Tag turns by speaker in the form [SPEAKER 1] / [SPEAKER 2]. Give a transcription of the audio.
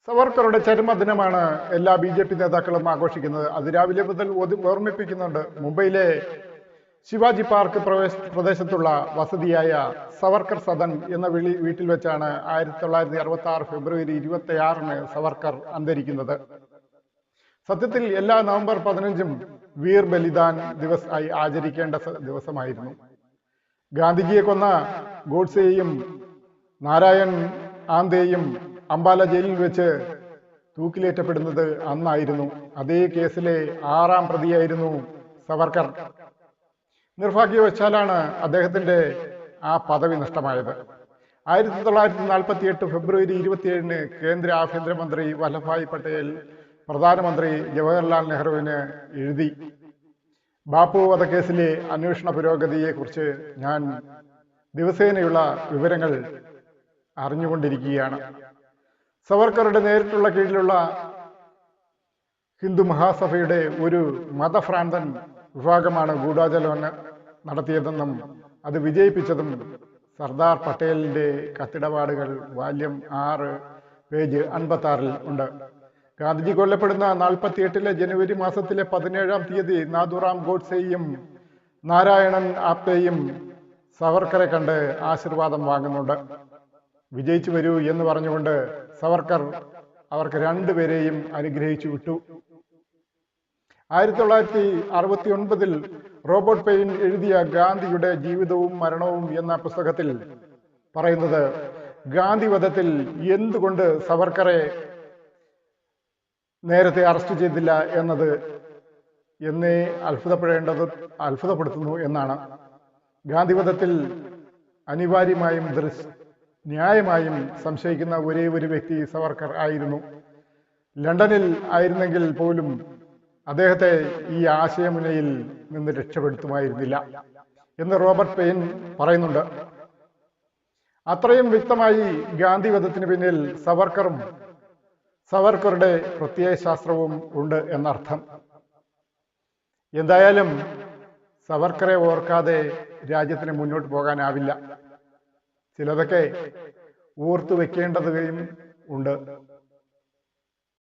[SPEAKER 1] സവർക്കറുടെ ചരമദിനമാണ് എല്ലാ BJP നേതാക്കളും ആഘോഷിക്കുന്നത്. അത് രാവിലെ മുതൽ ഓർമ്മിപ്പിക്കുന്നുണ്ട്. മുംബൈയിലെ ശിവാജി പാർക്ക് പ്രദേശത്തുള്ള വസതിയായ സവർക്കർ സദൻ എന്ന വീട്ടിൽ വെച്ചാണ് 1966 ഫെബ്രുവരി 26 സവർക്കർ അന്തരിക്കുന്നത്. സത്യത്തിൽ എല്ലാ നവംബർ 15 വീർ ബലിദാൻ ദിവസ് ആയി ആചരിക്കേണ്ട ദിവസമായിരുന്നു. ഗാന്ധിജിയെ കൊന്ന ഗോഡ്സെയും നാരായൺ ആന്തെയും അംബാല ജയിലിൽ വെച്ച് തൂക്കിലേറ്റപ്പെടുന്നത് അന്നായിരുന്നു. അതേ കേസിലെ 6ാം പ്രതിയായിരുന്നു സവർക്കർ. നിർഭാഗ്യവശാലാണ് അദ്ദേഹത്തിന്റെ ആ പദവി നഷ്ടമായത്. 1948 ഫെബ്രുവരി 27 കേന്ദ്ര ആഭ്യന്തരമന്ത്രി വല്ലഭായ് പട്ടേൽ പ്രധാനമന്ത്രി ജവഹർലാൽ നെഹ്റുവിന് എഴുതി. ബാപ്പു വധക്കേസിലെ അന്വേഷണ പുരോഗതിയെക്കുറിച്ച് ഞാൻ ദിവസേനയുള്ള വിവരങ്ങൾ അറിഞ്ഞുകൊണ്ടിരിക്കുകയാണ്. സവർക്കറുടെ നേരിട്ടുള്ള കീഴിലുള്ള ഹിന്ദു മഹാസഭയുടെ ഒരു മതഭ്രാന്തൻ വിഭാഗമാണ് ഗൂഢാചാരം നടത്തിയതെന്നും അത് വിജയിപ്പിച്ചതും സർദാർ പട്ടേലിന്റെ കത്തിടപാടുകൾ വാല്യം 6 പേജ് 56 ഉണ്ട്. ഗാന്ധിജി കൊല്ലപ്പെടുന്ന 48 ജനുവരി മാസത്തിലെ 17-ാം തീയതി നാഥുറാം ഗോഡ്സെയും നാരായണൻ ആപ്തെയും സവർക്കറെ കണ്ട് ആശീർവാദം വാങ്ങുന്നുണ്ട്. വിജയിച്ചു വരൂ എന്ന് പറഞ്ഞുകൊണ്ട് സവർക്കർ അവർക്ക് രണ്ടുപേരെയും അനുഗ്രഹിച്ചു വിട്ടു. 1969 റോബർട്ട് പെയിൻ എഴുതിയ ഗാന്ധിയുടെ ജീവിതവും മരണവും എന്ന പുസ്തകത്തിൽ പറയുന്നത്, ഗാന്ധി വധത്തിൽ എന്തുകൊണ്ട് സവർക്കറെ നേരത്തെ അറസ്റ്റ് ചെയ്തില്ല എന്നത് എന്നേ അത്ഭുതപ്പെടുത്തുന്നു എന്നാണ്. ഗാന്ധിവധത്തിൽ അനിവാര്യമായും ന്യായമായും സംശയിക്കുന്ന ഒരേ ഒരു വ്യക്തി സവർക്കർ ആയിരുന്നു. ലണ്ടനിൽ ആയിരുന്നെങ്കിൽ പോലും അദ്ദേഹത്തെ ഈ ആശയമുനയിൽ നിന്ന് രക്ഷപ്പെടുത്തുമായിരുന്നില്ല എന്ന് റോബർട്ട് പെയിൻ പറയുന്നുണ്ട്. അത്രയും വ്യക്തമായി ഗാന്ധിവധത്തിന് പിന്നിൽ സവർക്കറും സവർക്കറുടെ പ്രത്യയശാസ്ത്രവും ഉണ്ട് എന്നർത്ഥം. എന്തായാലും സവർക്കറെ ഓർക്കാതെ രാജ്യത്തിന് മുന്നോട്ട് പോകാനാവില്ല. ചിലതൊക്കെ ഓർത്തു വെക്കേണ്ടതും ഉണ്ട്.